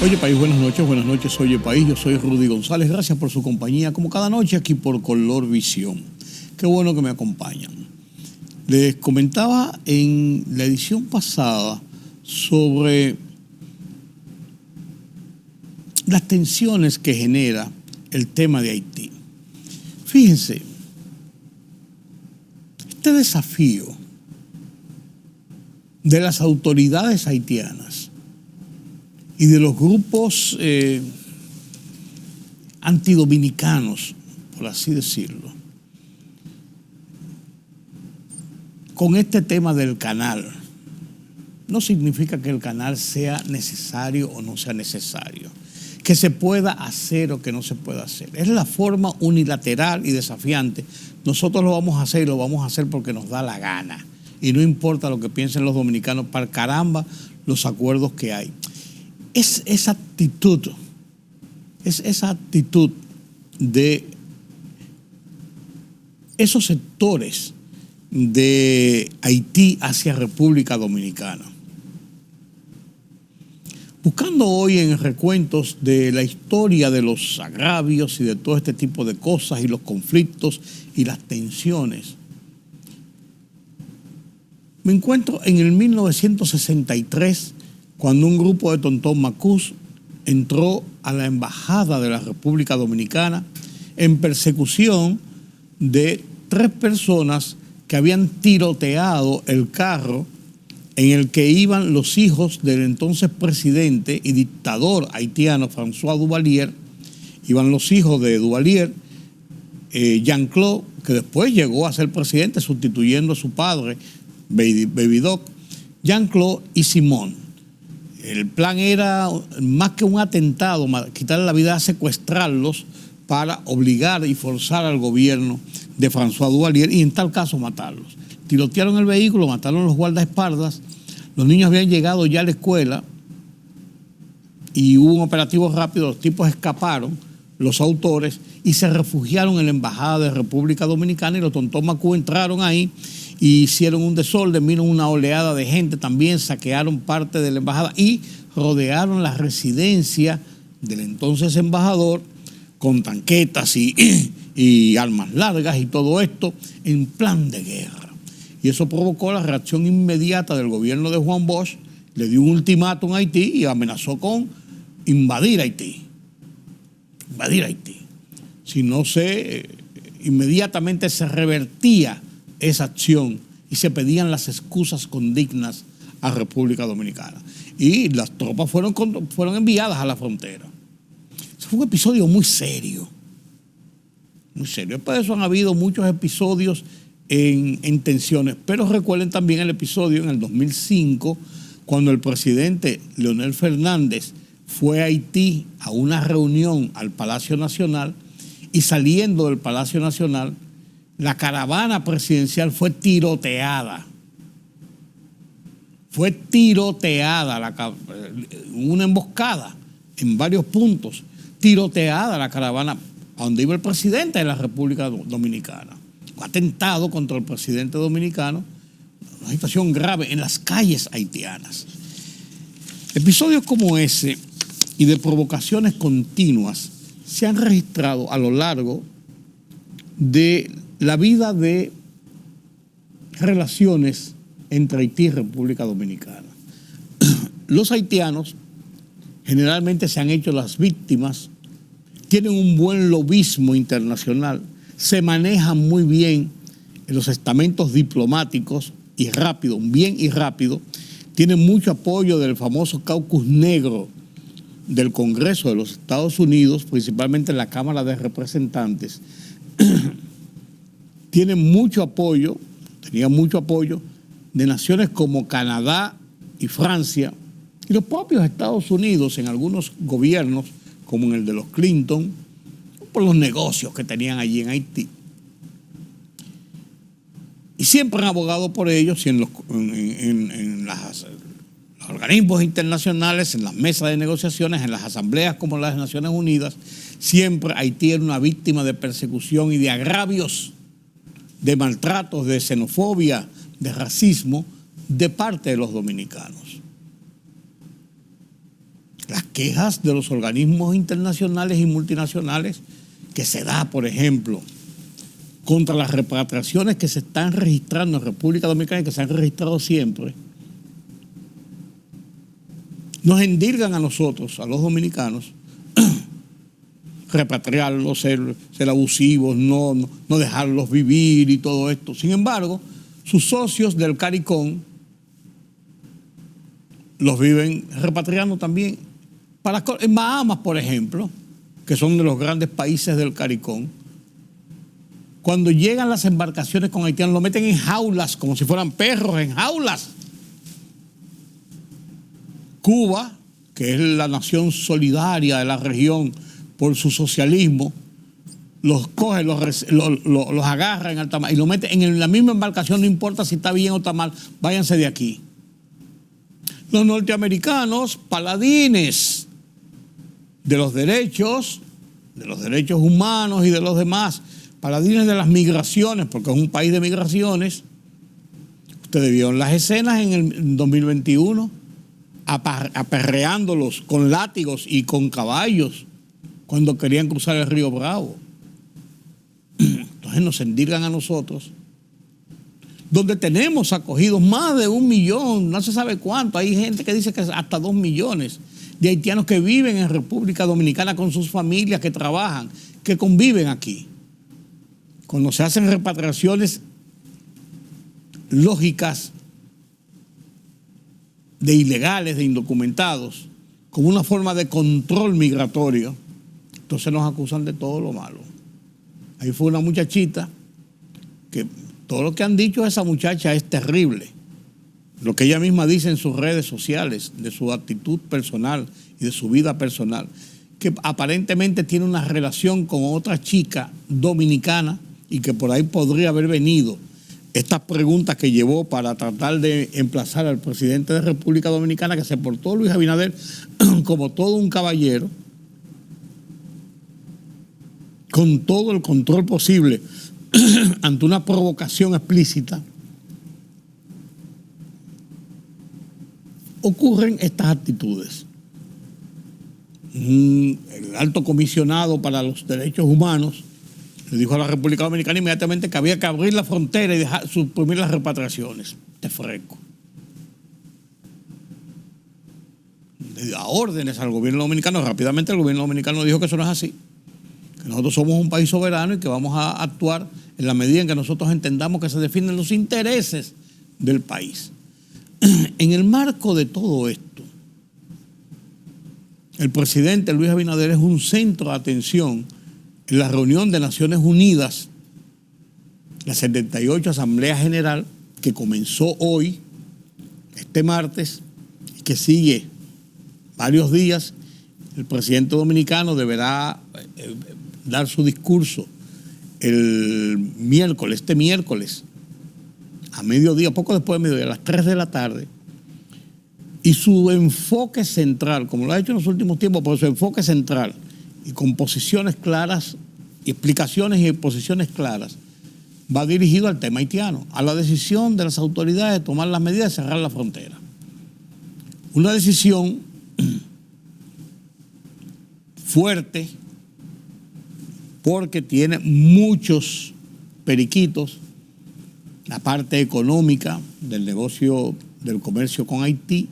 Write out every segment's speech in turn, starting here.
Oye País, buenas noches, Oye País, yo soy Rudy González, gracias por su compañía, como cada noche aquí por Color Visión. Qué bueno que me acompañan. Les comentaba en la edición pasada sobre las tensiones que genera el tema de Haití. Fíjense, este desafío de las autoridades haitianas y de los grupos antidominicanos, por así decirlo, con este tema del canal, no significa que el canal sea necesario o no sea necesario, que se pueda hacer o que no se pueda hacer. Es la forma unilateral y desafiante. Nosotros lo vamos a hacer y lo vamos a hacer porque nos da la gana. Y no importa lo que piensen los dominicanos, para caramba los acuerdos que hay. Es esa actitud de esos sectores de Haití hacia República Dominicana. Buscando hoy en recuentos de la historia de los agravios y de todo este tipo de cosas y los conflictos y las tensiones, me encuentro en el 1963 cuando un grupo de Tontón Macús entró a la Embajada de la República Dominicana en persecución de 3 personas que habían tiroteado el carro en el que iban los hijos del entonces presidente y dictador haitiano François Duvalier. Iban los hijos de Duvalier, Jean-Claude, que después llegó a ser presidente sustituyendo a su padre, Baby Doc, Jean-Claude y Simón. El plan era más que un atentado, quitarle la vida, secuestrarlos para obligar y forzar al gobierno de François Duvalier y en tal caso matarlos. Tirotearon el vehículo, mataron los guardaespaldas, los niños habían llegado ya a la escuela y hubo un operativo rápido, los tipos escaparon, los autores, y se refugiaron en la Embajada de República Dominicana y los Tontón Macús entraron ahí y hicieron un desorden, vino una oleada de gente, también saquearon parte de la embajada y rodearon la residencia del entonces embajador con tanquetas y armas largas y todo esto en plan de guerra. Y eso provocó la reacción inmediata del gobierno de Juan Bosch, le dio un ultimátum a Haití y amenazó con invadir Haití. Invadir Haití. Si no inmediatamente se revertía esa acción y se pedían las excusas condignas a República Dominicana. Y las tropas fueron enviadas a la frontera. Eso fue un episodio muy serio. Muy serio. Después de eso han habido muchos episodios en tensiones, pero recuerden también el episodio en el 2005, cuando el presidente Leonel Fernández fue a Haití a una reunión al Palacio Nacional y saliendo del Palacio Nacional, la caravana presidencial fue tiroteada. Fue tiroteada, una emboscada en varios puntos, tiroteada la caravana a donde iba el presidente de la República Dominicana. Un atentado contra el presidente dominicano, una situación grave en las calles haitianas. Episodios como ese y de provocaciones continuas se han registrado a lo largo de la vida de relaciones entre Haití y República Dominicana. Los haitianos generalmente se han hecho las víctimas, tienen un buen lobismo internacional, se manejan muy bien en los estamentos diplomáticos y rápido, bien y rápido, tienen mucho apoyo del famoso caucus negro del Congreso de los Estados Unidos, principalmente en la Cámara de Representantes. Tienen mucho apoyo, tenían mucho apoyo de naciones como Canadá y Francia y los propios Estados Unidos en algunos gobiernos, como en el de los Clinton, por los negocios que tenían allí en Haití. Y siempre han abogado por ellos y en los organismos internacionales, en las mesas de negociaciones, en las asambleas como las Naciones Unidas, siempre Haití era una víctima de persecución y de agravios, de maltratos, de xenofobia, de racismo de parte de los dominicanos. Las quejas de los organismos internacionales y multinacionales que se da, por ejemplo, contra las repatriaciones que se están registrando en República Dominicana y que se han registrado siempre, nos endilgan a nosotros, a los dominicanos, repatriarlos, ser abusivos, no dejarlos vivir y todo esto. Sin embargo, sus socios del CARICOM los viven repatriando también. En Bahamas, por ejemplo, que son de los grandes países del CARICOM, cuando llegan las embarcaciones con haitianos, lo meten en jaulas, como si fueran perros, en jaulas. Cuba, que es la nación solidaria de la región por su socialismo, los coge, los agarra en alta mar y lo mete en la misma embarcación, no importa si está bien o está mal, váyanse de aquí. Los norteamericanos, paladines de los derechos humanos y de los demás, paladines de las migraciones, porque es un país de migraciones. Ustedes vieron las escenas en el 2021, aperreándolos con látigos y con caballos cuando querían cruzar el río Bravo. Entonces nos endilgan a nosotros, donde tenemos acogidos más de 1 millón, no se sabe cuánto, hay gente que dice que hasta 2 millones de haitianos que viven en República Dominicana con sus familias, que trabajan, que conviven aquí. Cuando se hacen repatriaciones lógicas de ilegales, de indocumentados, como una forma de control migratorio, entonces nos acusan de todo lo malo. Ahí fue una muchachita que todo lo que han dicho de esa muchacha es terrible. Lo que ella misma dice en sus redes sociales, de su actitud personal y de su vida personal, que aparentemente tiene una relación con otra chica dominicana y que por ahí podría haber venido estas preguntas que llevó para tratar de emplazar al presidente de República Dominicana, que se portó Luis Abinader como todo un caballero, con todo el control posible ante una provocación explícita. Ocurren estas actitudes. El alto comisionado para los derechos humanos le dijo a la República Dominicana inmediatamente que había que abrir la frontera y suprimir las repatriaciones. Te fresco. Le dio órdenes al gobierno dominicano. Rápidamente el gobierno dominicano dijo que eso no es así. Que nosotros somos un país soberano y que vamos a actuar en la medida en que nosotros entendamos que se defienden los intereses del país. En el marco de todo esto, el presidente Luis Abinader es un centro de atención en la reunión de Naciones Unidas, la 78 Asamblea General, que comenzó hoy, este martes, y que sigue varios días. El presidente dominicano deberá dar su discurso este miércoles, a mediodía, poco después de mediodía, a las 3 de la tarde. Y su enfoque central, como lo ha hecho en los últimos tiempos, pero su enfoque central y con posiciones claras, y explicaciones y posiciones claras, va dirigido al tema haitiano, a la decisión de las autoridades de tomar las medidas de cerrar la frontera. Una decisión fuerte, porque tiene muchos periquitos, la parte económica del negocio del comercio con Haití,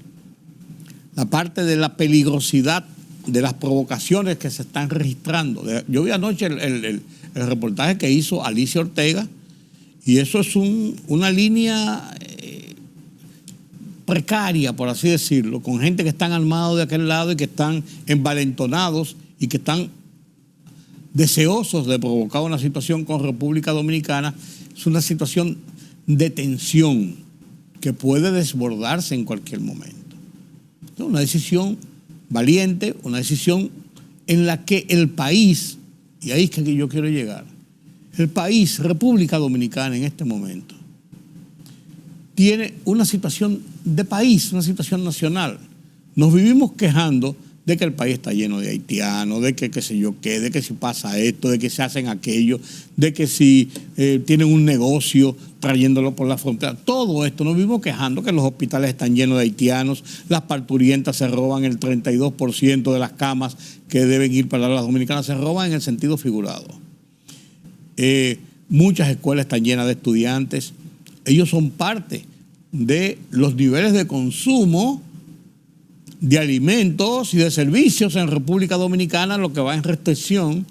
la parte de la peligrosidad de las provocaciones que se están registrando. Yo vi anoche el reportaje que hizo Alicia Ortega, y eso es una línea precaria, por así decirlo, con gente que están armados de aquel lado y que están envalentonados y que están deseosos de provocar una situación con República Dominicana. Es una situación de tensión que puede desbordarse en cualquier momento. Es una decisión valiente, una decisión en la que el país, y ahí es que yo quiero llegar, el país, República Dominicana en este momento, tiene una situación de país, una situación nacional. Nos vivimos quejando de que el país está lleno de haitianos, de que qué sé yo qué, de que si pasa esto, de que se hacen aquello, de que si tienen un negocio trayéndolo por la frontera. Todo esto, nos vivimos quejando que los hospitales están llenos de haitianos, las parturientas se roban el 32% de las camas que deben ir para las dominicanas, se roban en el sentido figurado. Muchas escuelas están llenas de estudiantes, ellos son parte de los niveles de consumo de alimentos y de servicios en República Dominicana, lo que va en restricción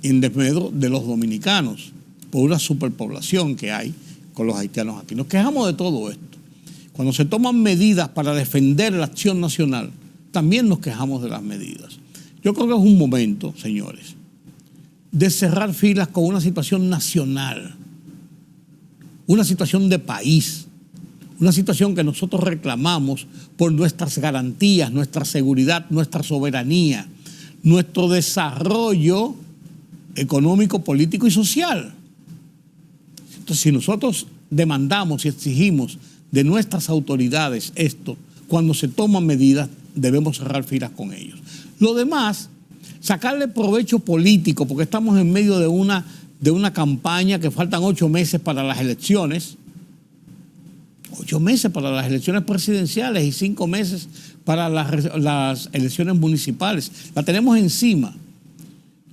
en desmedro de los dominicanos por una superpoblación que hay con los haitianos aquí. Nos quejamos de todo esto. Cuando se toman medidas para defender la acción nacional, también nos quejamos de las medidas. Yo creo que es un momento, señores, de cerrar filas con una situación nacional, una situación de país, una situación que nosotros reclamamos por nuestras garantías, nuestra seguridad, nuestra soberanía, nuestro desarrollo económico, político y social. Entonces, si nosotros demandamos y exigimos de nuestras autoridades esto, cuando se toman medidas, debemos cerrar filas con ellos. Lo demás, sacarle provecho político, porque estamos en medio de una campaña que faltan 8 meses para las elecciones, 8 meses para las elecciones presidenciales y 5 meses para las elecciones municipales. La tenemos encima.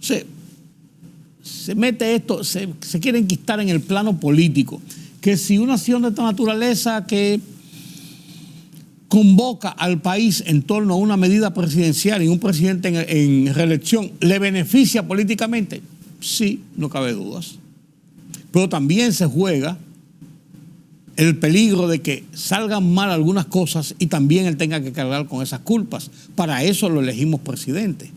Se mete esto, se quiere enquistar en el plano político, que si una acción de esta naturaleza que convoca al país en torno a una medida presidencial y un presidente en reelección le beneficia políticamente, sí, no cabe dudas. Pero también se juega el peligro de que salgan mal algunas cosas y también él tenga que cargar con esas culpas. Para eso lo elegimos presidente.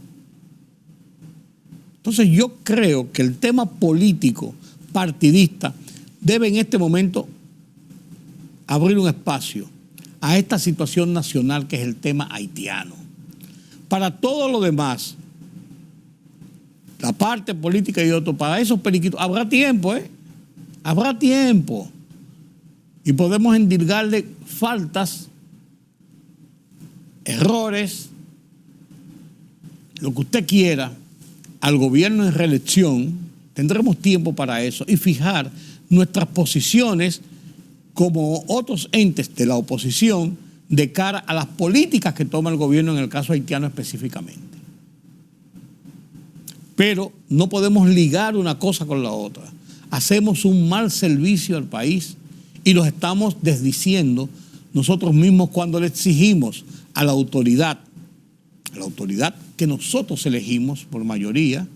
Entonces yo creo que el tema político, partidista, debe en este momento abrir un espacio a esta situación nacional que es el tema haitiano. Para todo lo demás, la parte política y otro, para esos periquitos, habrá tiempo, habrá tiempo. Y podemos endilgarle faltas, errores, lo que usted quiera, al gobierno en reelección. Tendremos tiempo para eso y fijar nuestras posiciones como otros entes de la oposición de cara a las políticas que toma el gobierno en el caso haitiano específicamente. Pero no podemos ligar una cosa con la otra. Hacemos un mal servicio al país y los estamos desdiciendo nosotros mismos cuando le exigimos a la autoridad que nosotros elegimos por mayoría,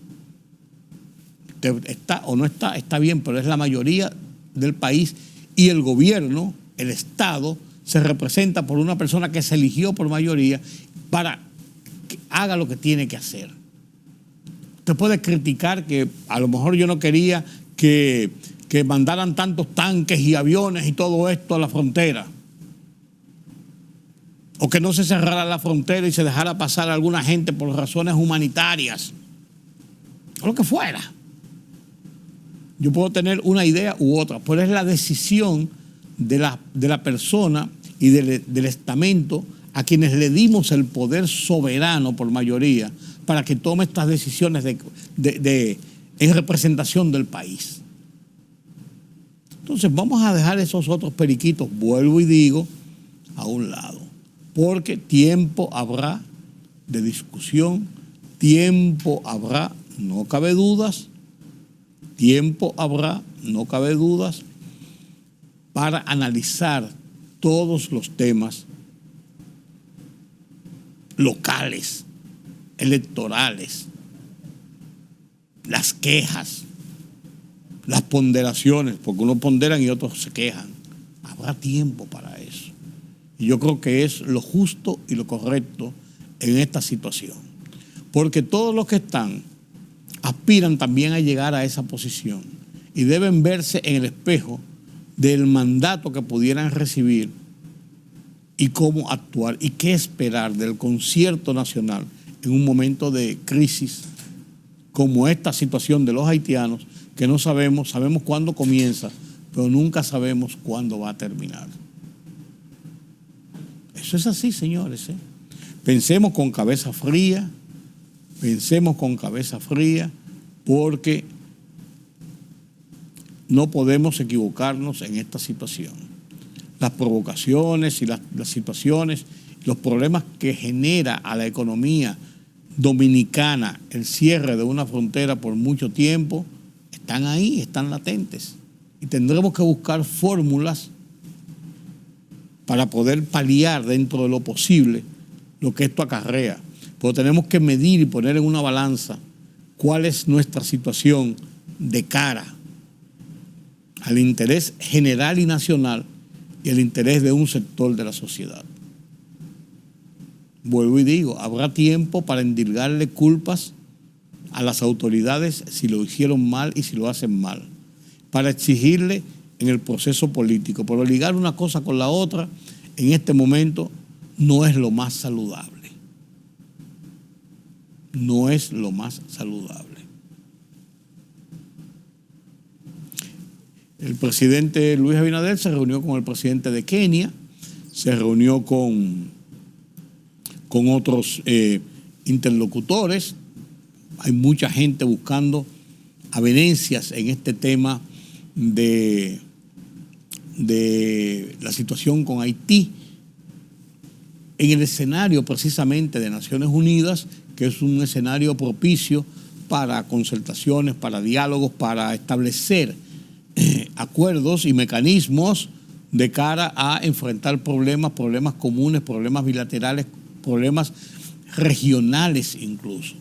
está o no está, está bien, pero es la mayoría del país y el gobierno, el Estado, se representa por una persona que se eligió por mayoría para que haga lo que tiene que hacer. Usted puede criticar que a lo mejor yo no quería que mandaran tantos tanques y aviones y todo esto a la frontera, o que no se cerrara la frontera y se dejara pasar a alguna gente por razones humanitarias, o lo que fuera. Yo puedo tener una idea u otra, pero es la decisión de la persona y del estamento a quienes le dimos el poder soberano por mayoría para que tome estas decisiones en representación del país. Entonces vamos a dejar esos otros periquitos, vuelvo y digo, a un lado, porque tiempo habrá de discusión, tiempo habrá, no cabe dudas, tiempo habrá, no cabe dudas, para analizar todos los temas locales, electorales, las quejas, las ponderaciones, porque unos ponderan y otros se quejan. Habrá tiempo para eso. Y yo creo que es lo justo y lo correcto en esta situación. Porque todos los que están aspiran también a llegar a esa posición y deben verse en el espejo del mandato que pudieran recibir y cómo actuar y qué esperar del concierto nacional en un momento de crisis como esta situación de los haitianos, que no sabemos cuándo comienza, pero nunca sabemos cuándo va a terminar. Eso es así, señores. Pensemos con cabeza fría, porque no podemos equivocarnos en esta situación. Las provocaciones y las situaciones, los problemas que genera a la economía dominicana el cierre de una frontera por mucho tiempo, están ahí, están latentes. Y tendremos que buscar fórmulas para poder paliar dentro de lo posible lo que esto acarrea. Pero tenemos que medir y poner en una balanza cuál es nuestra situación de cara al interés general y nacional y el interés de un sector de la sociedad. Vuelvo y digo, habrá tiempo para endilgarle culpas a las autoridades si lo hicieron mal y si lo hacen mal, para exigirle en el proceso político, pero ligar una cosa con la otra en este momento no es lo más saludable. No es lo más saludable. El presidente Luis Abinader se reunió con el presidente de Kenia, se reunió con otros interlocutores. Hay mucha gente buscando avenencias en este tema de la situación con Haití, en el escenario precisamente de Naciones Unidas, que es un escenario propicio para concertaciones, para diálogos, para establecer acuerdos y mecanismos de cara a enfrentar problemas comunes, problemas bilaterales, problemas regionales incluso.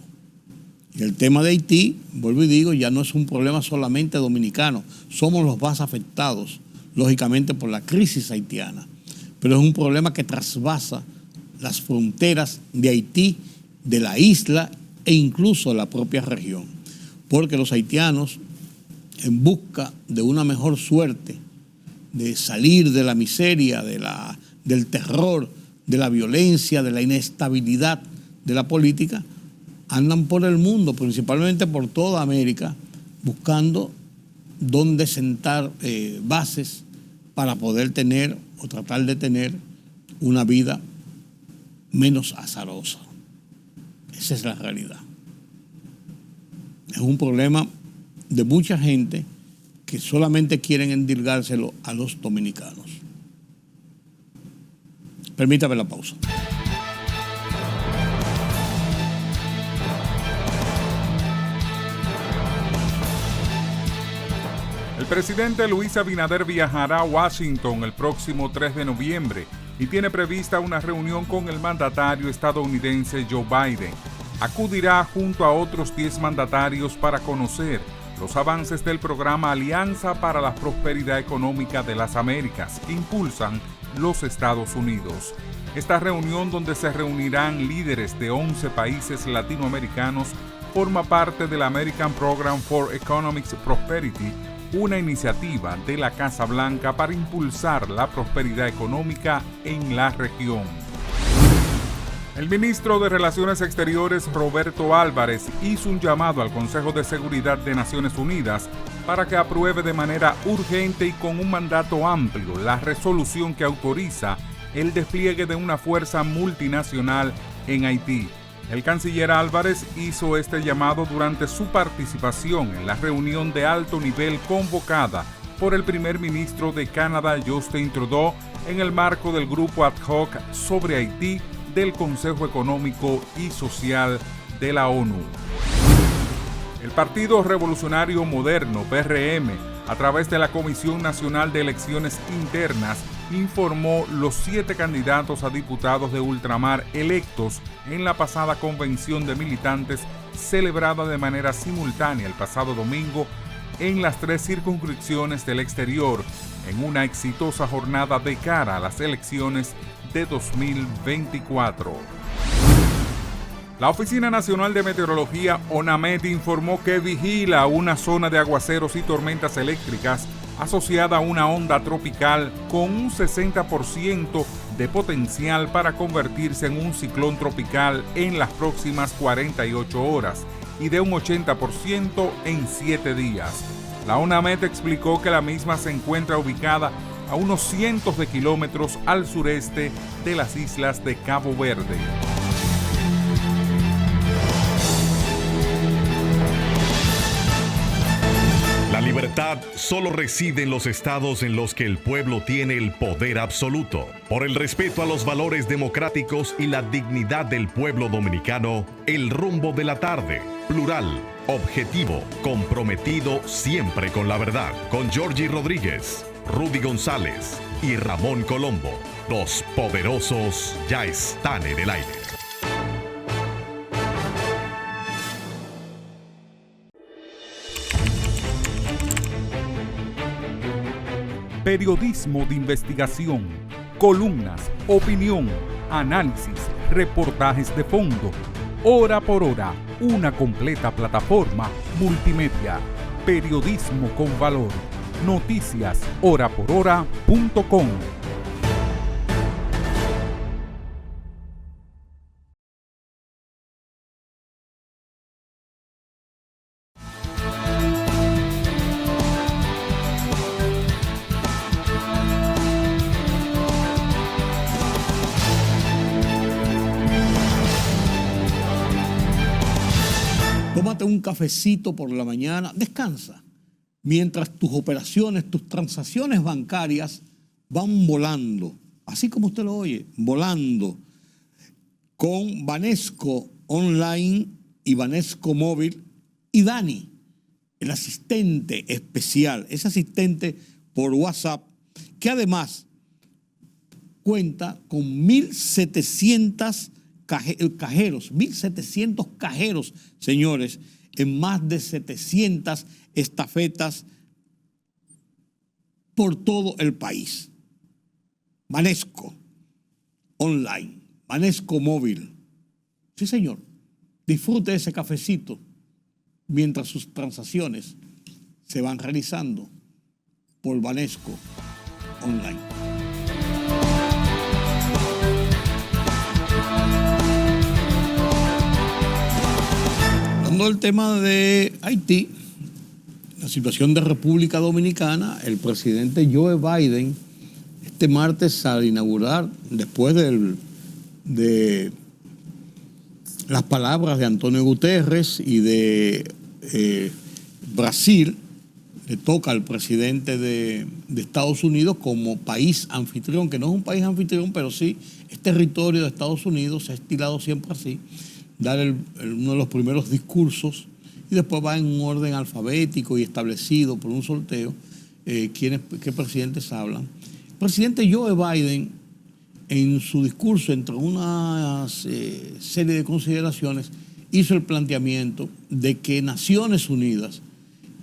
Y el tema de Haití, vuelvo y digo, ya no es un problema solamente dominicano, somos los más afectados, lógicamente, por la crisis haitiana, pero es un problema que trasvasa las fronteras de Haití, de la isla e incluso de la propia región, porque los haitianos, en busca de una mejor suerte, de salir de la miseria, del terror, de la violencia, de la inestabilidad de la política, andan por el mundo, principalmente por toda América, buscando dónde sentar bases para poder tener o tratar de tener una vida menos azarosa. Esa es la realidad. Es un problema de mucha gente que solamente quieren endilgárselo a los dominicanos. Permítame la pausa. El presidente Luis Abinader viajará a Washington el próximo 3 de noviembre y tiene prevista una reunión con el mandatario estadounidense Joe Biden. Acudirá junto a otros 10 mandatarios para conocer los avances del programa Alianza para la Prosperidad Económica de las Américas que impulsan los Estados Unidos. Esta reunión, donde se reunirán líderes de 11 países latinoamericanos, forma parte del American Program for Economic Prosperity, una iniciativa de la Casa Blanca para impulsar la prosperidad económica en la región. El ministro de Relaciones Exteriores, Roberto Álvarez, hizo un llamado al Consejo de Seguridad de Naciones Unidas para que apruebe de manera urgente y con un mandato amplio la resolución que autoriza el despliegue de una fuerza multinacional en Haití. El canciller Álvarez hizo este llamado durante su participación en la reunión de alto nivel convocada por el primer ministro de Canadá, Justin Trudeau, en el marco del grupo ad hoc sobre Haití del Consejo Económico y Social de la ONU. El Partido Revolucionario Moderno, PRM, a través de la Comisión Nacional de Elecciones Internas, informó los 7 candidatos a diputados de ultramar electos en la pasada convención de militantes celebrada de manera simultánea el pasado domingo en las 3 circunscripciones del exterior, en una exitosa jornada de cara a las elecciones de 2024. La Oficina Nacional de Meteorología, ONAMET, informó que vigila una zona de aguaceros y tormentas eléctricas asociada a una onda tropical con un 60% de potencial para convertirse en un ciclón tropical en las próximas 48 horas y de un 80% en 7 días. La ONAMET explicó que la misma se encuentra ubicada a unos cientos de kilómetros al sureste de las islas de Cabo Verde. libertad solo reside en los estados en los que el pueblo tiene el poder absoluto. Por el respeto a los valores democráticos y la dignidad del pueblo dominicano, El Rumbo de la Tarde, plural, objetivo, comprometido siempre con la verdad. Con Georgie Rodríguez, Rudy González y Ramón Colombo. Los poderosos ya están en el aire. Periodismo de investigación, columnas, opinión, análisis, reportajes de fondo. Hora por hora, una completa plataforma multimedia. Periodismo con valor. Noticias horaporhora.com. Tómate un cafecito por la mañana, descansa, mientras tus operaciones, tus transacciones bancarias van volando, así como usted lo oye, volando, con Banesco Online y Banesco Móvil y Dani, el asistente especial, ese asistente por WhatsApp, que además cuenta con 1.700 cajeros, 1.700 cajeros, señores, en más de 700 estafetas por todo el país. Banesco Online, Banesco Móvil. Sí, señor. Disfrute ese cafecito mientras sus transacciones se van realizando por Banesco Online. Hablando del tema de Haití, la situación de República Dominicana, el presidente Joe Biden, este martes al inaugurar, después de las palabras de Antonio Guterres y de Brasil, le toca al presidente de Estados Unidos como país anfitrión, que no es un país anfitrión, pero sí es territorio de Estados Unidos, se ha estilado siempre así, dar uno de los primeros discursos y después va en un orden alfabético y establecido por un sorteo qué presidentes hablan. El presidente Joe Biden, en su discurso, entre una serie de consideraciones, hizo el planteamiento de que Naciones Unidas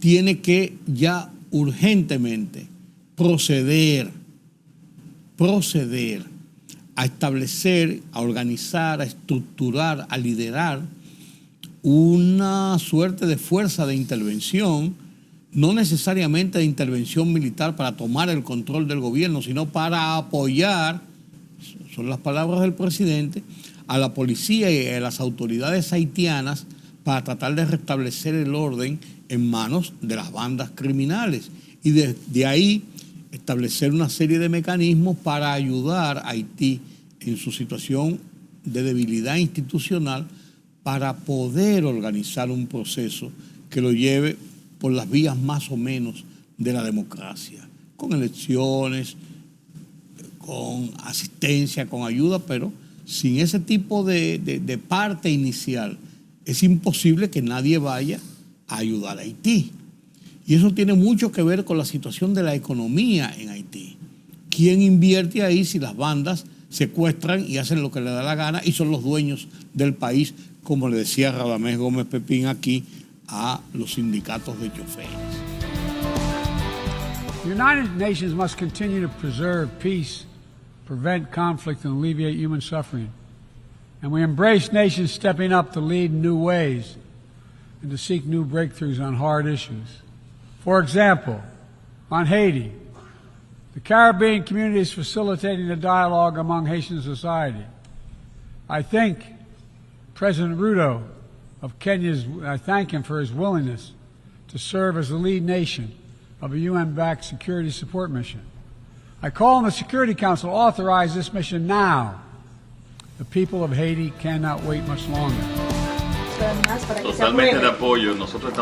tiene que ya urgentemente proceder a establecer, a organizar, a estructurar, a liderar una suerte de fuerza de intervención, no necesariamente de intervención militar para tomar el control del gobierno, sino para apoyar, son las palabras del presidente, a la policía y a las autoridades haitianas para tratar de restablecer el orden en manos de las bandas criminales y de ahí establecer una serie de mecanismos para ayudar a Haití en su situación de debilidad institucional para poder organizar un proceso que lo lleve por las vías más o menos de la democracia, con elecciones, con asistencia, con ayuda, pero sin ese tipo de parte inicial es imposible que nadie vaya a ayudar a Haití. Y eso tiene mucho que ver con la situación de la economía en Haití. ¿Quién invierte ahí si las bandas secuestran y hacen lo que les da la gana y son los dueños del país, como le decía Radamés Gómez Pepín aquí a los sindicatos de choferes? The United Nations must continue to preserve peace, prevent conflict, and alleviate human suffering. And we embrace nations stepping up to lead new ways and to seek new breakthroughs on hard issues. For example, on Haiti, the Caribbean community is facilitating a dialogue among Haitian society. I thank President Ruto of Kenya, I thank him for his willingness to serve as the lead nation of a UN-backed security support mission. I call on the Security Council to authorize this mission now. The people of Haiti cannot wait much longer. Totalmente de apoyo. Nosotros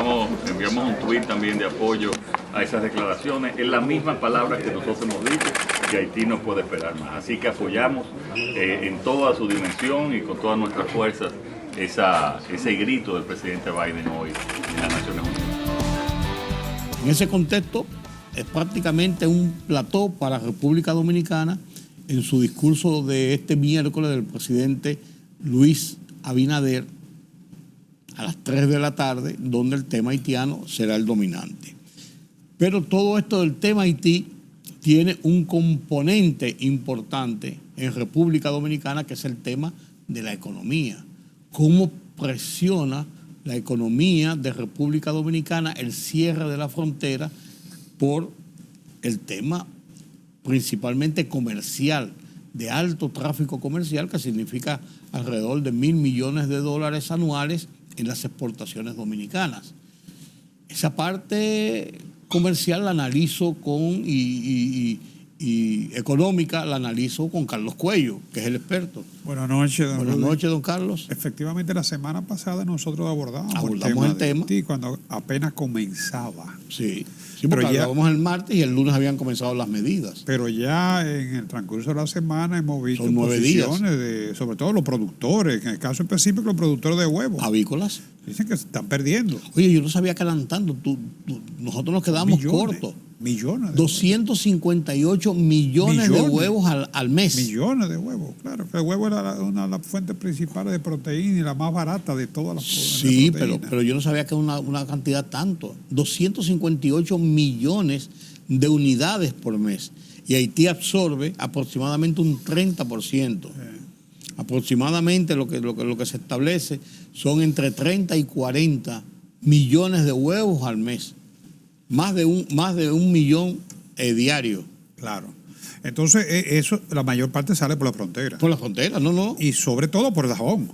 enviamos un tuit también de apoyo a esas declaraciones, en las mismas palabras que nosotros hemos dicho, que Haití no puede esperar más. Así que apoyamos en toda su dimensión y con todas nuestras fuerzas ese grito del presidente Biden hoy en las Naciones Unidas. En ese contexto, es prácticamente un plató para República Dominicana en su discurso de este miércoles del presidente Luis Abinader a las 3 de la tarde, donde el tema haitiano será el dominante. Pero todo esto del tema Haití tiene un componente importante en República Dominicana, que es el tema de la economía. ¿Cómo presiona la economía de República Dominicana el cierre de la frontera por el tema principalmente comercial, de alto tráfico comercial, que significa alrededor de $1.000 millones anuales en las exportaciones dominicanas? Esa parte comercial la analizo y económica la analizo con Carlos Cuello, que es el experto. Buenas noches, don Buenas noches, don Carlos. Efectivamente, la semana pasada nosotros abordamos el tema. Haití cuando apenas comenzaba. Sí, porque hablábamos el martes y el lunes habían comenzado las medidas. Pero ya en el transcurso de la semana hemos visto Son 9 posiciones sobre todo los productores, en el caso específico los productores de huevos. Avícolas. Dicen que se están perdiendo. Oye, yo no sabía que eran tantos. Nosotros nos quedamos cortos. Millones. 258 millones de huevos al mes. Millones de huevos, claro. El huevo era una de las fuentes principales de proteína y la más barata de todas las Sí, pero yo no sabía que era una cantidad tanto. 258 millones de unidades por mes. Y Haití absorbe aproximadamente un 30%. Aproximadamente lo que se establece son entre 30 y 40 millones de huevos al mes. Más de un millón diario. Claro. Entonces, eso, la mayor parte sale por la frontera. Por la frontera, no. Y sobre todo por Dajabón.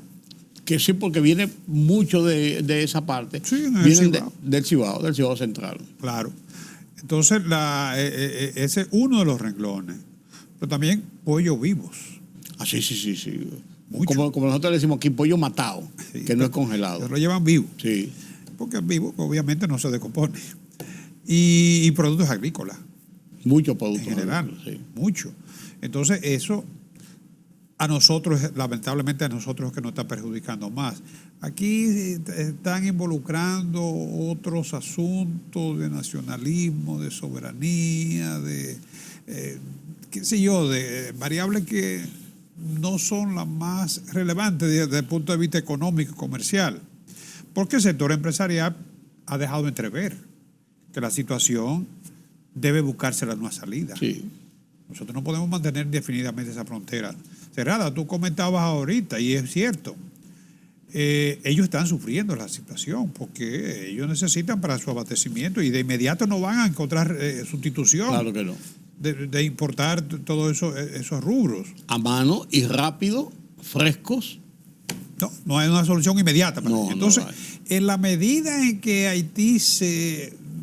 Que sí, porque viene mucho de esa parte. Sí, vienen del Cibao Central. Claro. Entonces, ese es uno de los renglones. Pero también pollos vivos. Ah, sí. Como nosotros le decimos aquí, pollo matado, sí, que no es congelado. Pero lo llevan vivo. Sí. Porque el vivo, obviamente, no se decompone. Y productos agrícolas. Muchos productos en general, sí. Mucho. Entonces, eso a nosotros, lamentablemente a nosotros, que nos está perjudicando más. Aquí están involucrando otros asuntos de nacionalismo, de soberanía, de de variables que no son las más relevantes desde el punto de vista económico y comercial. Porque el sector empresarial ha dejado entrever que la situación debe buscarse una salida. Sí. Nosotros no podemos mantener indefinidamente esa frontera cerrada. Tú comentabas ahorita, y es cierto, ellos están sufriendo la situación porque ellos necesitan para su abastecimiento y de inmediato no van a encontrar sustitución. Claro que no. De importar todos esos rubros. A mano y rápido, frescos. No hay una solución inmediata. No, entonces, no en la medida en que Haití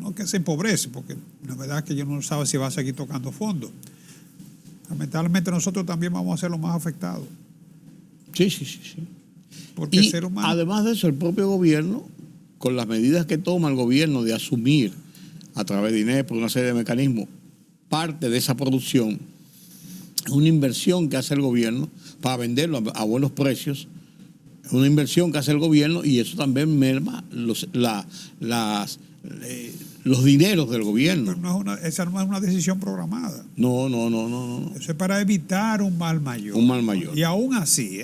no que se empobrece, porque la verdad es que yo no sabe si va a seguir tocando fondo. Lamentablemente nosotros también vamos a ser los más afectados. Sí. Porque y el ser humano... además de eso, el propio gobierno, con las medidas que toma el gobierno de asumir a través de INEP, por una serie de mecanismos, parte de esa producción, es una inversión que hace el gobierno para venderlo a buenos precios. Es una inversión que hace el gobierno y eso también merma los dineros del gobierno. Pero esa no es una decisión programada. No. Eso es para evitar un mal mayor. Un mal mayor. Y aún así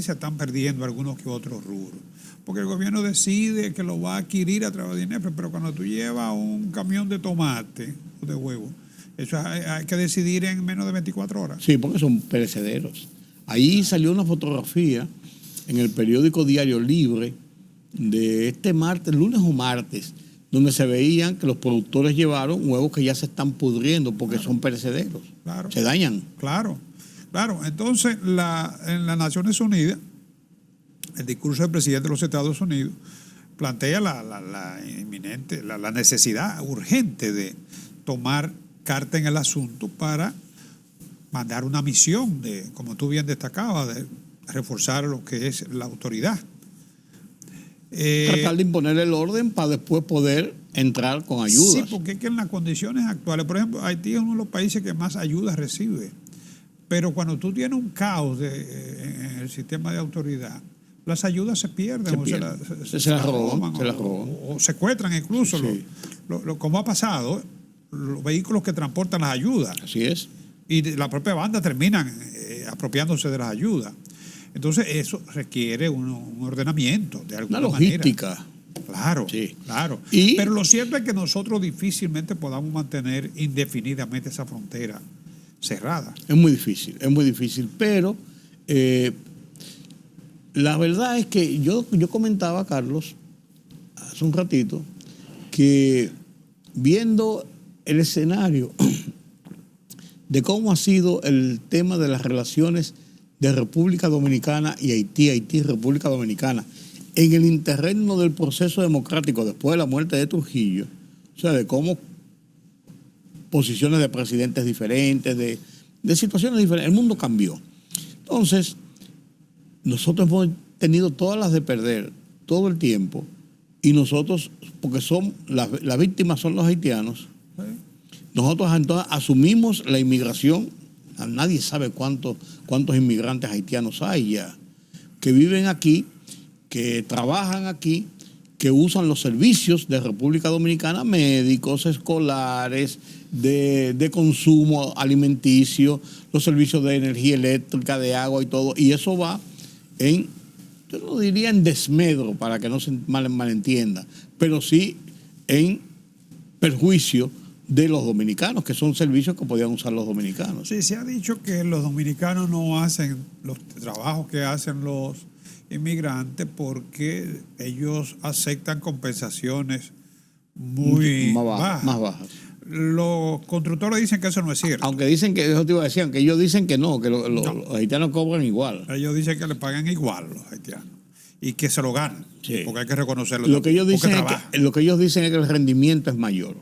se están perdiendo algunos que otros rubros. Porque el gobierno decide que lo va a adquirir a través de INEP, pero cuando tú llevas un camión de tomate o de huevo, eso hay que decidir en menos de 24 horas. Sí, porque son perecederos. Ahí salió una fotografía en el periódico Diario Libre de este martes, lunes o martes, donde se veían que los productores llevaron huevos que ya se están pudriendo porque son perecederos. Claro. Se dañan. Claro. Entonces, en las Naciones Unidas, el discurso del presidente de los Estados Unidos plantea la necesidad urgente de tomar carta en el asunto para mandar una misión de, como tú bien destacabas, de reforzar lo que es la autoridad. Tratar de imponer el orden para después poder entrar con ayudas. Sí, porque es que en las condiciones actuales, por ejemplo, Haití es uno de los países que más ayuda recibe. Pero cuando tú tienes un caos en el sistema de autoridad, las ayudas se pierden. Se las roban. O secuestran incluso, Sí. como ha pasado, los vehículos que transportan las ayudas. Así es. Y la propia banda terminan apropiándose de las ayudas. Entonces eso requiere un ordenamiento de alguna Una logística. manera. Claro, Sí. claro. Y- Pero lo cierto es que nosotros difícilmente podamos mantener indefinidamente esa frontera cerrada. Es muy difícil. Pero la verdad es que yo comentaba, Carlos, hace un ratito, que viendo el escenario de cómo ha sido el tema de las relaciones de República Dominicana y Haití, República Dominicana, en el interregno del proceso democrático después de la muerte de Trujillo, o sea, de cómo posiciones de presidentes diferentes, de situaciones diferentes, el mundo cambió. Entonces, nosotros hemos tenido todas las de perder todo el tiempo, y nosotros, porque las víctimas son los haitianos, nosotros entonces asumimos la inmigración. Nadie sabe cuántos inmigrantes haitianos hay ya, que viven aquí, que trabajan aquí, que usan los servicios de República Dominicana, médicos, escolares, de consumo alimenticio, los servicios de energía eléctrica, de agua y todo. Y eso va yo no diría en desmedro, para que no se malentienda, pero sí en perjuicio de los dominicanos, que son servicios que podían usar los dominicanos. Sí, se ha dicho que los dominicanos no hacen los trabajos que hacen los inmigrantes porque ellos aceptan compensaciones muy más bajas. Los constructores dicen que eso no es cierto. Aunque dicen que, eso te iba a decir, aunque ellos dicen que no, que los haitianos cobran igual. Ellos dicen que le pagan igual los haitianos y que se lo ganan, Sí. porque hay que reconocerlo. Lo que ellos dicen trabajan. lo que ellos dicen es que el rendimiento es mayor.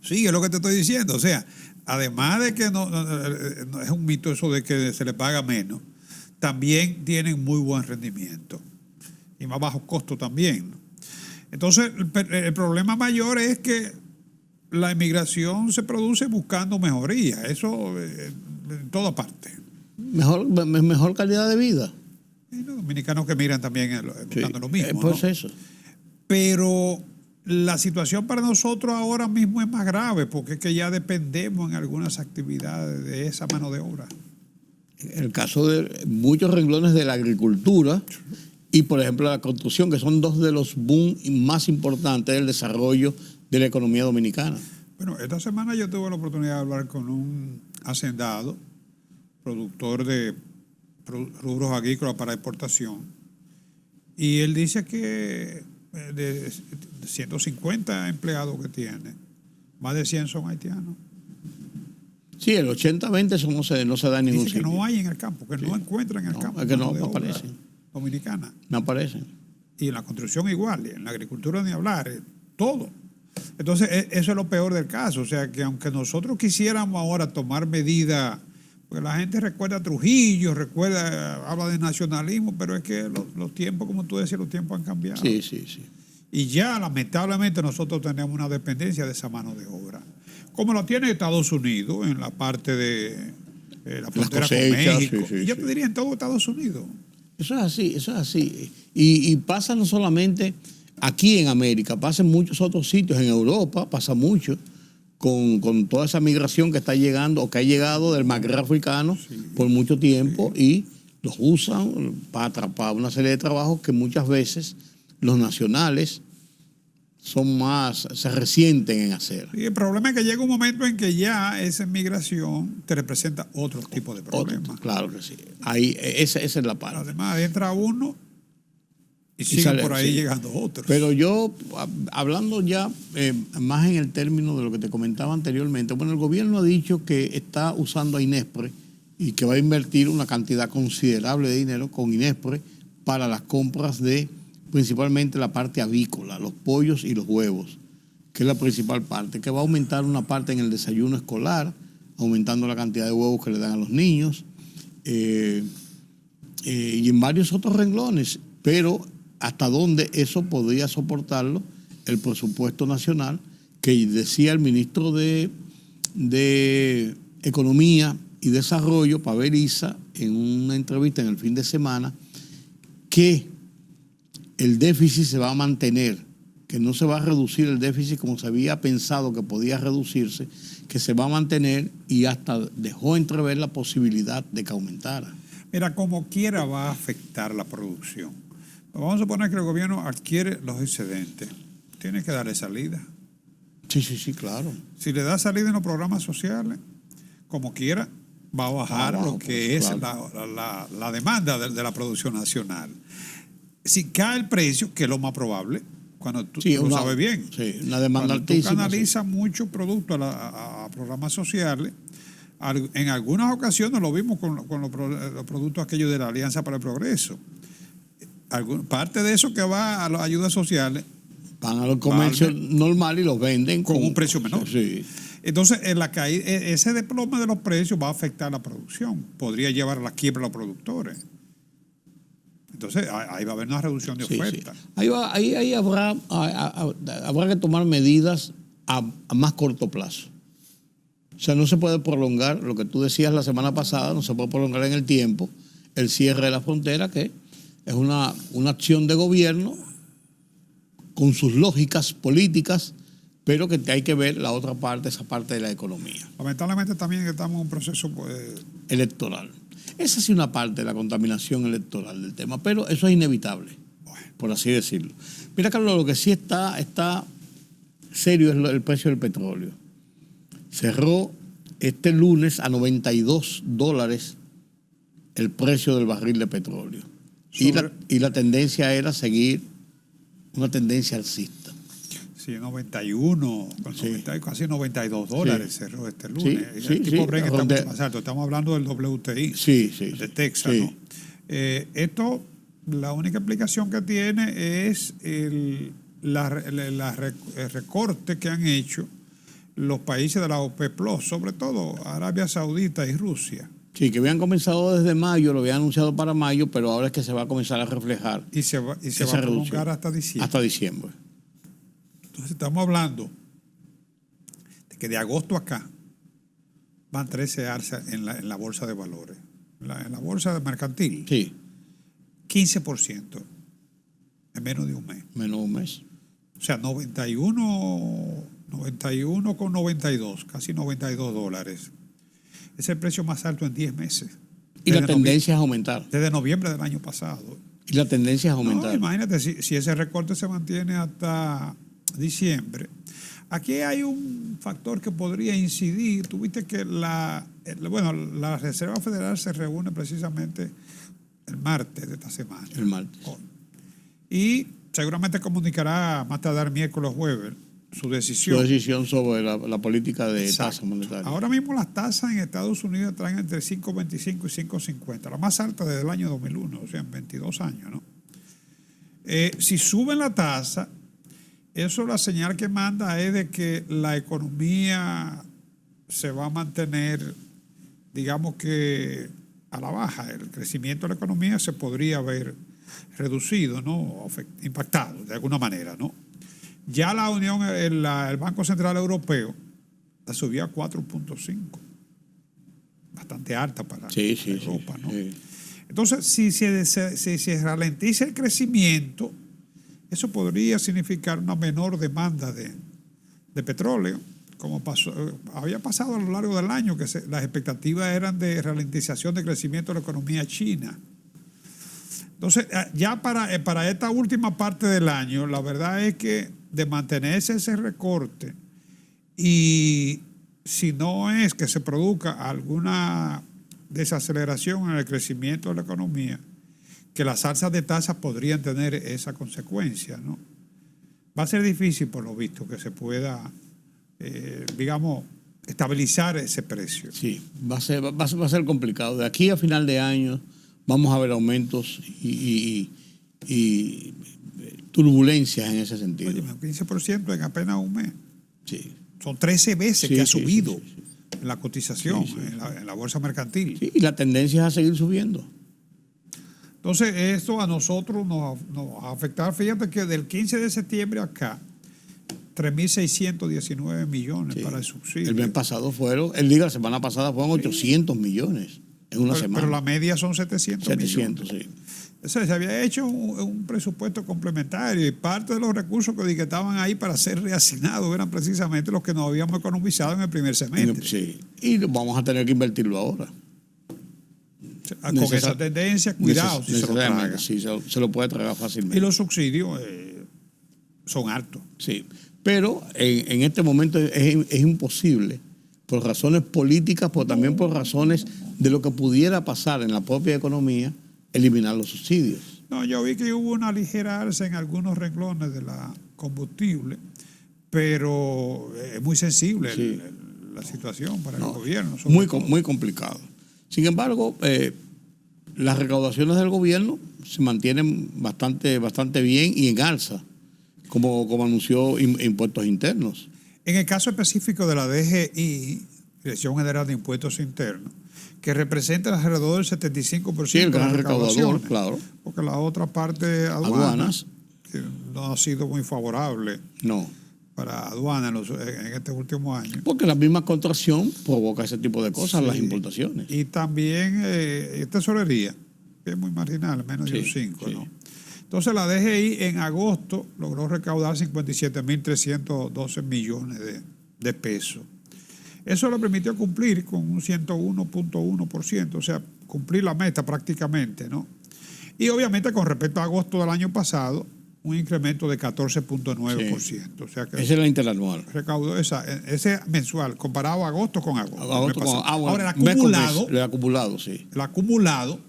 Sí, es lo que te estoy diciendo. O sea, además de que no es un mito eso de que se le paga menos, también tienen muy buen rendimiento y más bajo costo también. Entonces, el problema mayor es que la inmigración se produce buscando mejoría, eso en toda parte. Mejor calidad de vida. Y los dominicanos que miran también buscando lo mismo. Pues ¿no? eso. Pero la situación para nosotros ahora mismo es más grave porque es que ya dependemos en algunas actividades de esa mano de obra. En el caso de muchos renglones de la agricultura y, por ejemplo, la construcción, que son dos de los boom más importantes del desarrollo de la economía dominicana. Bueno, esta semana yo tuve la oportunidad de hablar con un hacendado, productor de rubros agrícolas para exportación, y él dice que de 150 empleados que tiene, más de 100 son haitianos. Sí, el 80-20 eso no se da en ningún Dice que sitio. no hay en el campo, que no encuentran en el campo. Es que no mano de obra aparecen. Dominicana. No aparecen. Y en la construcción igual, y en la agricultura ni hablar, todo. Entonces, eso es lo peor del caso. O sea, que aunque nosotros quisiéramos ahora tomar medidas, porque la gente recuerda a Trujillo, habla de nacionalismo, pero es que los tiempos, como tú decías, los tiempos han cambiado. Sí. Y ya, lamentablemente, nosotros tenemos una dependencia de esa mano de obra. Como la tiene Estados Unidos en la parte de la frontera con México. Sí, y yo te diría en todo Estados Unidos. Eso es así. Y pasa no solamente aquí en América, pasa en muchos otros sitios. En Europa pasa mucho con toda esa migración que está llegando o que ha llegado del Magreb africano por mucho tiempo y los usan para una serie de trabajos que muchas veces los nacionales se resienten en hacer. Y el problema es que llega un momento en que ya esa inmigración te representa otro tipo de problemas. Claro que sí. Ahí, esa es la parte. Además, entra uno y sigue sale, por ahí sí. llegando otros. Pero yo, hablando ya más en el término de lo que te comentaba anteriormente, bueno, el gobierno ha dicho que está usando a Inespre y que va a invertir una cantidad considerable de dinero con Inespre para las compras de principalmente la parte avícola, los pollos y los huevos, que es la principal parte, que va a aumentar una parte en el desayuno escolar, aumentando la cantidad de huevos que le dan a los niños, y en varios otros renglones, pero hasta dónde eso podría soportarlo el presupuesto nacional, que decía el ministro de Economía y Desarrollo, Pavel Issa, en una entrevista en el fin de semana, que el déficit se va a mantener, que no se va a reducir el déficit como se había pensado que podía reducirse, que se va a mantener, y hasta dejó entrever la posibilidad de que aumentara. Mira, como quiera va a afectar la producción. Vamos a suponer que el gobierno adquiere los excedentes. Tiene que darle salida. Sí, claro. Si le da salida en los programas sociales, como quiera, va a bajar lo que es claro, la demanda de la producción nacional. Si cae el precio, que es lo más probable, cuando tú lo sabes bien. Sí, una demanda cuando altísima. Tú canalizas mucho producto a programas sociales. En algunas ocasiones lo vimos con los productos aquellos de la Alianza para el Progreso. Parte de eso que va a las ayudas sociales van a los comercios normales y los venden con un precio menor. Sí. Entonces, ese desplome de los precios va a afectar la producción. Podría llevar a la quiebra a los productores. Entonces, ahí va a haber una reducción de oferta. Sí. Ahí habrá que tomar medidas a más corto plazo. O sea, no se puede prolongar, lo que tú decías la semana pasada, no se puede prolongar en el tiempo el cierre de la frontera, que es una acción de gobierno con sus lógicas políticas, pero que hay que ver la otra parte, esa parte de la economía. Lamentablemente también estamos en un proceso electoral. Esa sí una parte de la contaminación electoral del tema, pero eso es inevitable, por así decirlo. Mira, Carlos, lo que sí está serio es el precio del petróleo. Cerró este lunes a $92 el precio del barril de petróleo. Y la tendencia era seguir una tendencia alcista. Sí, 91, casi $92 sí, cerró este lunes. El tipo Brent está mucho más alto. Estamos hablando del WTI de Texas. Sí. ¿No? Esto, la única explicación que tiene es el recorte que han hecho los países de la OPEP Plus, sobre todo Arabia Saudita y Rusia. Sí, que habían comenzado desde mayo, lo habían anunciado para mayo, pero ahora es que se va a comenzar a reflejar. Y se va a prolongar hasta diciembre. Hasta diciembre. Entonces estamos hablando de que de agosto acá van 13 alzas en la bolsa de valores. En la bolsa mercantil. Sí. 15% en menos de un mes. Menos de un mes. O sea, 91,92, casi $92. Es el precio más alto en 10 meses. Y la tendencia es aumentar. Desde noviembre del año pasado. Y la tendencia es aumentar. No, imagínate, si ese recorte se mantiene hasta diciembre. Aquí hay un factor que podría incidir. Tuviste que la Reserva Federal se reúne precisamente el martes de esta semana. El martes. Y seguramente comunicará más tardar miércoles o jueves su decisión. Su decisión sobre la política de tasa monetaria. Ahora mismo las tasas en Estados Unidos traen entre 5.25 y 5.50, la más alta desde el año 2001, o sea, en 22 años, ¿no? Si suben la tasa, eso la señal que manda es de que la economía se va a mantener, digamos que a la baja. El crecimiento de la economía se podría haber reducido, ¿no? Impactado de alguna manera, ¿no? Ya la Unión, el Banco Central Europeo la subió a 4.5. Bastante alta para Europa, ¿no? Sí. Entonces, si se ralentiza el crecimiento, eso podría significar una menor demanda de petróleo, como había pasado a lo largo del año, que las expectativas eran de ralentización de crecimiento de la economía china. Entonces, ya para esta última parte del año, la verdad es que de mantenerse ese recorte, y si no es que se produzca alguna desaceleración en el crecimiento de la economía, que las alzas de tasas podrían tener esa consecuencia, ¿no? Va a ser difícil, por lo visto, que se pueda, digamos, estabilizar ese precio. Sí, va a ser complicado. De aquí a final de año vamos a ver aumentos y turbulencias en ese sentido. Oye, un 15% en apenas un mes. Sí. Son 13 veces que ha subido en la cotización, en la bolsa mercantil. Sí, y la tendencia es a seguir subiendo. Entonces, esto a nosotros nos va a afectar. Fíjate que del 15 de septiembre acá, 3.619 millones para el subsidio. El mes pasado la semana pasada fueron 800 millones en una semana. Pero la media son 700 millones. 700, sí. O sea, se había hecho un presupuesto complementario y parte de los recursos que estaban ahí para ser reasignados eran precisamente los que nos habíamos economizado en el primer semestre. Sí, y vamos a tener que invertirlo ahora. Con esa tendencia, cuidado si se lo traga. Sí, se lo puede tragar fácilmente. Y los subsidios son altos. Sí, pero en este momento es imposible, por razones políticas, pero también por razones de lo que pudiera pasar en la propia economía, eliminar los subsidios. No, yo vi que hubo una ligera alza en algunos renglones de la combustible, pero es muy sensible la situación para el gobierno. Muy complicado. Sin embargo, las recaudaciones del gobierno se mantienen bastante bien y en alza, como anunció Impuestos Internos. En el caso específico de la DGI, Dirección General de Impuestos Internos, que representa alrededor del 75% el de gran las recaudador, claro. Porque la otra parte, aduanas, que no ha sido muy favorable para aduanas en este último año. Porque la misma contracción provoca ese tipo de cosas, las importaciones. Y también tesorería, que es muy marginal, menos de un 5%, ¿no? Entonces la DGI en agosto logró recaudar 57.312 millones de pesos. Eso le permitió cumplir con un 101.1%, o sea, cumplir la meta prácticamente, ¿no? Y obviamente con respecto a agosto del año pasado, un incremento de 14.9%. Sí. O sea que esa es la interanual. Recaudó ese mensual, comparado agosto con agosto. Ahora, el acumulado, sí. El acumulado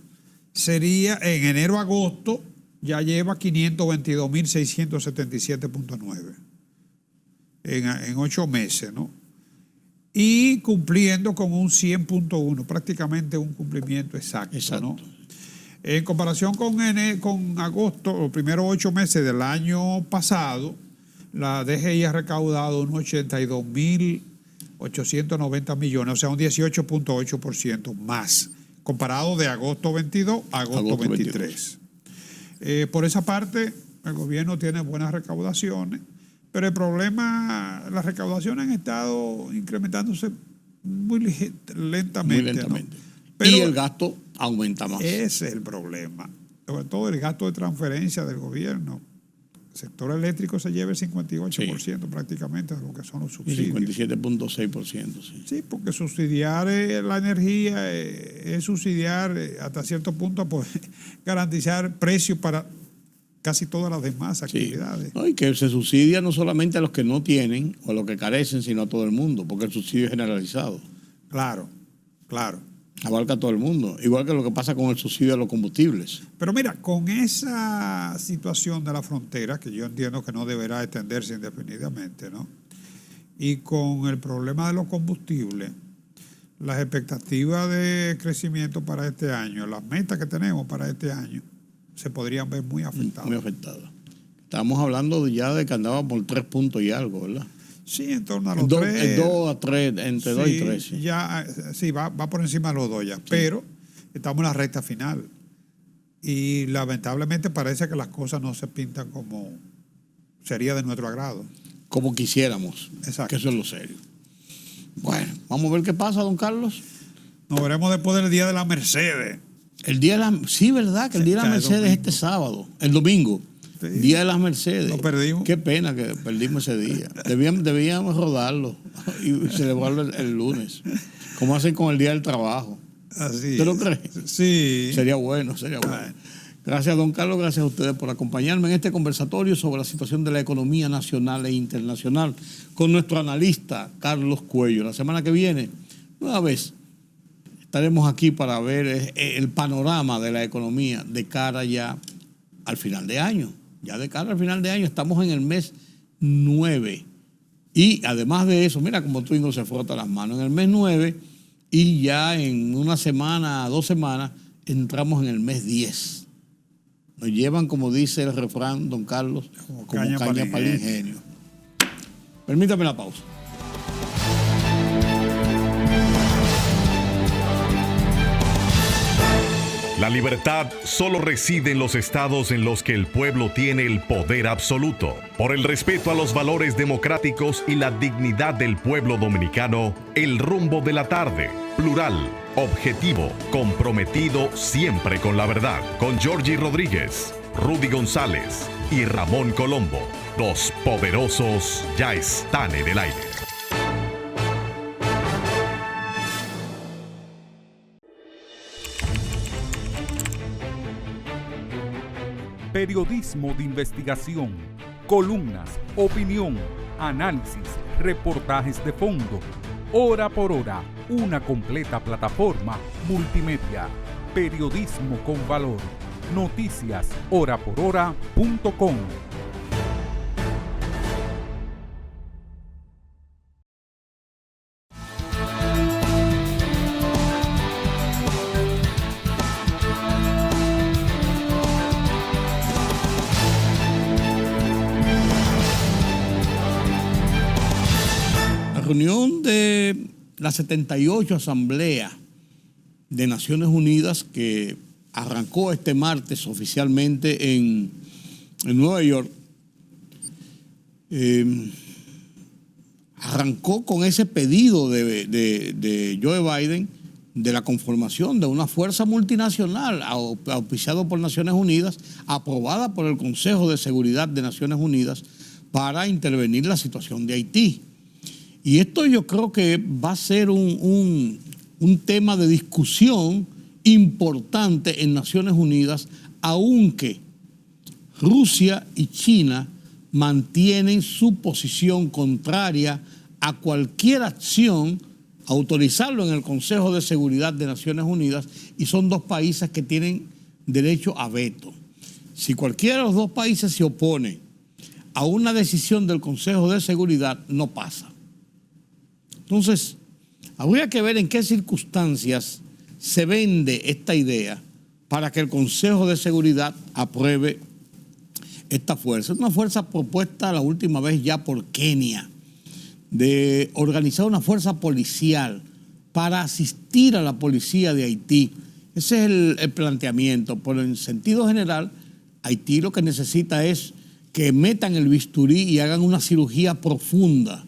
sería en enero-agosto, ya lleva 522.677.9 en 8 meses, ¿no? Y cumpliendo con un 100.1, prácticamente un cumplimiento exacto. ¿No? En comparación con agosto, los primeros 8 meses del año pasado, la DGI ha recaudado unos 82.890 millones, o sea, un 18.8% más, comparado de agosto 22 a agosto 23. Por esa parte, el gobierno tiene buenas recaudaciones, pero el problema, las recaudaciones han estado incrementándose muy lentamente. ¿no? Pero y el gasto aumenta más. Ese es el problema. Sobre todo el gasto de transferencia del gobierno. El sector eléctrico se lleva el 58% prácticamente de lo que son los subsidios. 57.6%. Sí, porque subsidiar la energía es subsidiar hasta cierto punto, pues, garantizar precios para casi todas las demás actividades. No, y que se subsidia no solamente a los que no tienen o a los que carecen, sino a todo el mundo, porque el subsidio es generalizado. Claro. Abarca a todo el mundo, igual que lo que pasa con el subsidio a los combustibles. Pero mira, con esa situación de la frontera, que yo entiendo que no deberá extenderse indefinidamente, ¿no? Y con el problema de los combustibles, las expectativas de crecimiento para este año, las metas que tenemos para este año, se podrían ver muy afectadas. Muy afectadas. Estamos hablando ya de que andaba por 3 puntos y algo, ¿verdad? Sí, en torno a los 3. 2 a 3, entre 2 y 3. Sí, ya, sí, va por encima de los 2 ya. Sí. Pero estamos en la recta final. Y lamentablemente parece que las cosas no se pintan como sería de nuestro agrado. Como quisiéramos. Exacto. Que eso es lo serio. Bueno, vamos a ver qué pasa, don Carlos. Nos veremos después del Día de la Mercedes. Sí, ¿verdad? Que el Día de la Mercedes es este sábado, el domingo. Sí. Día de las Mercedes. Lo perdimos. Qué pena que perdimos ese día. Debíamos rodarlo y celebrarlo el lunes. Como hacen con el Día del Trabajo. Así. ¿Usted lo cree? Sí. Sería bueno. Gracias, don Carlos. Gracias a ustedes por acompañarme en este conversatorio sobre la situación de la economía nacional e internacional con nuestro analista Carlos Cuello. La semana que viene, nueva vez, estaremos aquí para ver el panorama de la economía de cara ya al final de año. Ya de cara al final de año estamos en el mes 9. Y además de eso, mira como Twingo se frota las manos. En el mes 9 y ya en una semana, 2 semanas, entramos en el mes 10. Nos llevan, como dice el refrán, don Carlos, como caña para el ingenio. Permítame la pausa. La libertad solo reside en los estados en los que el pueblo tiene el poder absoluto. Por el respeto a los valores democráticos y la dignidad del pueblo dominicano, El Rumbo de la Tarde, plural, objetivo, comprometido siempre con la verdad. Con Georgie Rodríguez, Rudy González y Ramón Colombo. Los poderosos ya están en el aire. Periodismo de investigación, columnas, opinión, análisis, reportajes de fondo. Hora por hora, una completa plataforma multimedia. Periodismo con valor. Noticias horaporhora.com. La reunión de la 78 Asamblea de Naciones Unidas que arrancó este martes oficialmente en Nueva York, arrancó con ese pedido de Joe Biden de la conformación de una fuerza multinacional auspiciada por Naciones Unidas, aprobada por el Consejo de Seguridad de Naciones Unidas para intervenir la situación de Haití. Y esto yo creo que va a ser un tema de discusión importante en Naciones Unidas, aunque Rusia y China mantienen su posición contraria a cualquier acción, autorizarlo en el Consejo de Seguridad de Naciones Unidas, y son dos países que tienen derecho a veto. Si cualquiera de los dos países se opone a una decisión del Consejo de Seguridad, no pasa. Entonces, habría que ver en qué circunstancias se vende esta idea para que el Consejo de Seguridad apruebe esta fuerza. Es una fuerza propuesta la última vez ya por Kenia, de organizar una fuerza policial para asistir a la policía de Haití. Ese es el planteamiento. Pero en sentido general, Haití lo que necesita es que metan el bisturí y hagan una cirugía profunda,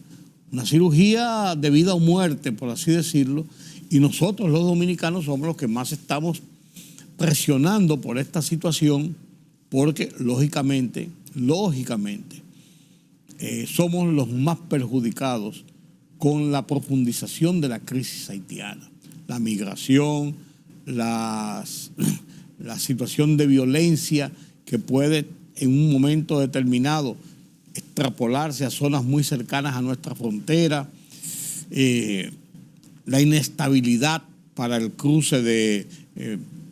una cirugía de vida o muerte, por así decirlo, y nosotros los dominicanos somos los que más estamos presionando por esta situación, porque lógicamente, somos los más perjudicados con la profundización de la crisis haitiana. La migración, la situación de violencia que puede en un momento determinado extrapolarse a zonas muy cercanas a nuestra frontera, la inestabilidad para el cruce de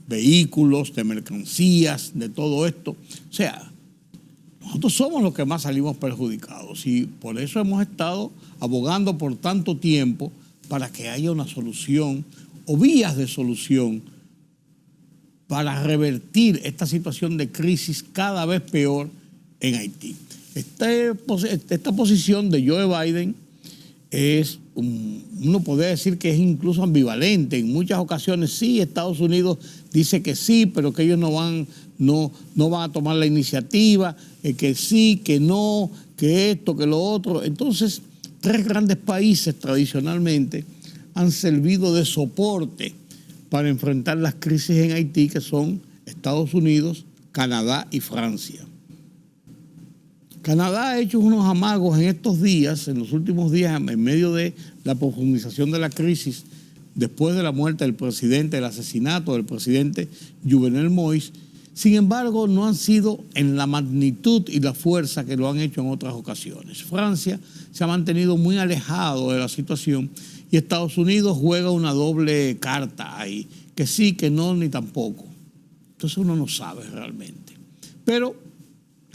vehículos, de mercancías, de todo esto. O sea, nosotros somos los que más salimos perjudicados y por eso hemos estado abogando por tanto tiempo para que haya una solución o vías de solución para revertir esta situación de crisis cada vez peor en Haití. Esta posición de Joe Biden es, uno podría decir que es incluso ambivalente. En muchas ocasiones sí, Estados Unidos dice que sí, pero que ellos no van a tomar la iniciativa, que sí, que no, que esto, que lo otro. Entonces, tres grandes países tradicionalmente han servido de soporte para enfrentar las crisis en Haití, que son Estados Unidos, Canadá y Francia. Canadá ha hecho unos amagos en estos días, en los últimos días, en medio de la profundización de la crisis, después de la muerte del presidente, el asesinato del presidente Jovenel Moïse. Sin embargo, no han sido en la magnitud y la fuerza que lo han hecho en otras ocasiones. Francia se ha mantenido muy alejado de la situación y Estados Unidos juega una doble carta ahí, que sí, que no, ni tampoco. Entonces uno no sabe realmente. Pero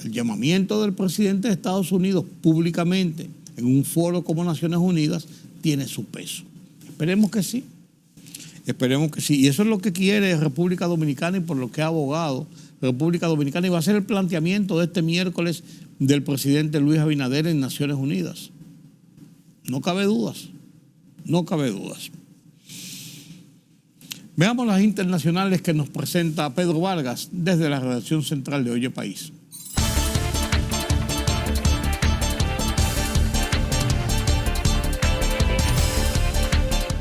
el llamamiento del presidente de Estados Unidos públicamente en un foro como Naciones Unidas tiene su peso. Esperemos que sí. Esperemos que sí. Y eso es lo que quiere República Dominicana y por lo que ha abogado República Dominicana. Y va a ser el planteamiento de este miércoles del presidente Luis Abinader en Naciones Unidas. No cabe dudas. No cabe dudas. Veamos las internacionales que nos presenta Pedro Vargas desde la redacción central de Oye País.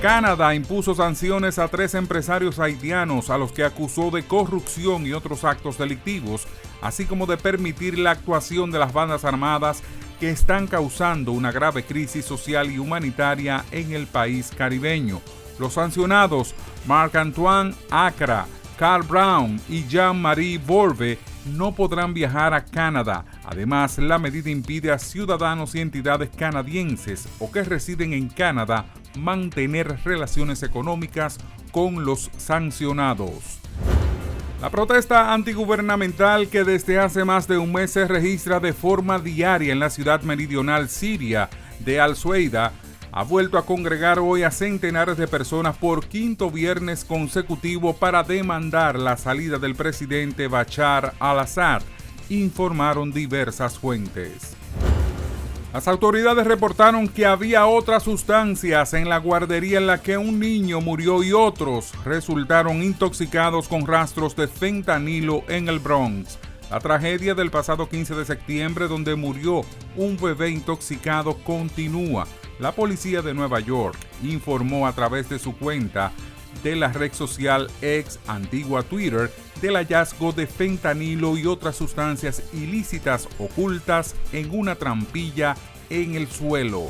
Canadá impuso sanciones a 3 empresarios haitianos a los que acusó de corrupción y otros actos delictivos, así como de permitir la actuación de las bandas armadas que están causando una grave crisis social y humanitaria en el país caribeño. Los sancionados, Marc-Antoine Acra, Carl Brown y Jean-Marie Borbe, no podrán viajar a Canadá. Además, la medida impide a ciudadanos y entidades canadienses o que residen en Canadá mantener relaciones económicas con los sancionados. La protesta antigubernamental que desde hace más de un mes se registra de forma diaria en la ciudad meridional siria de Al-Sueida ha vuelto a congregar hoy a centenares de personas por quinto viernes consecutivo para demandar la salida del presidente Bashar al-Assad, informaron diversas fuentes. Las autoridades reportaron que había otras sustancias en la guardería en la que un niño murió y otros resultaron intoxicados con rastros de fentanilo en el Bronx. La tragedia del pasado 15 de septiembre, donde murió un bebé intoxicado, continúa. La policía de Nueva York informó a través de su cuenta de la red social X, antigua Twitter, del hallazgo de fentanilo y otras sustancias ilícitas ocultas en una trampilla en el suelo.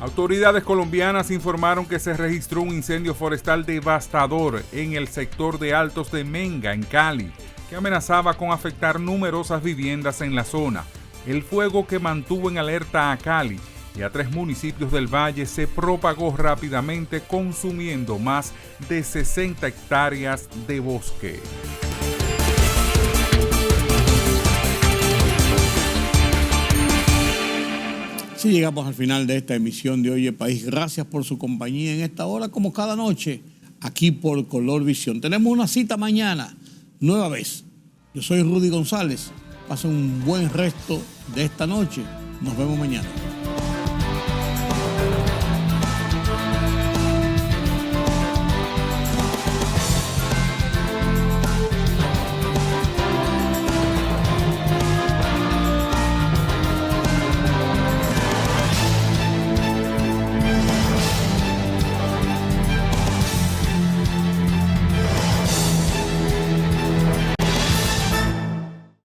Autoridades colombianas informaron que se registró un incendio forestal devastador en el sector de Altos de Menga, en Cali, que amenazaba con afectar numerosas viviendas en la zona. El fuego, que mantuvo en alerta a Cali y a 3 municipios del valle, se propagó rápidamente, consumiendo más de 60 hectáreas de bosque. Sí, llegamos al final de esta emisión de Oye País. Gracias por su compañía en esta hora, como cada noche, aquí por Color Visión. Tenemos una cita mañana, nueva vez. Yo soy Rudy González. Pasen un buen resto de esta noche. Nos vemos mañana.